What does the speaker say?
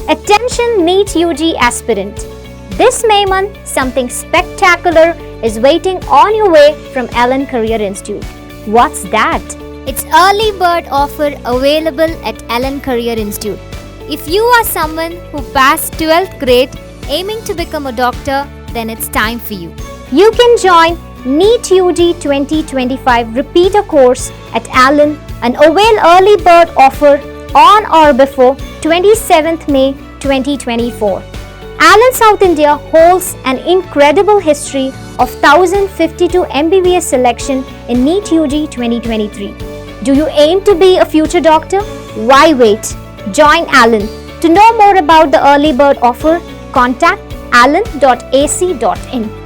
Attention NEET UG aspirant. This May month, something spectacular is waiting on your way from Allen Career Institute. What's that? It's early bird offer available at Allen Career Institute. If you are someone who passed 12th grade aiming to become a doctor, then it's time for you. You can join NEET UG 2025 repeater course at Allen and avail early bird offer on or before 27th May 2024. Allen South India holds an incredible history of 1052 MBBS selection in NEET UG 2023. Do you aim to be a future doctor? Why wait? Join Allen. To know more about the early bird offer, contact allen.ac.in.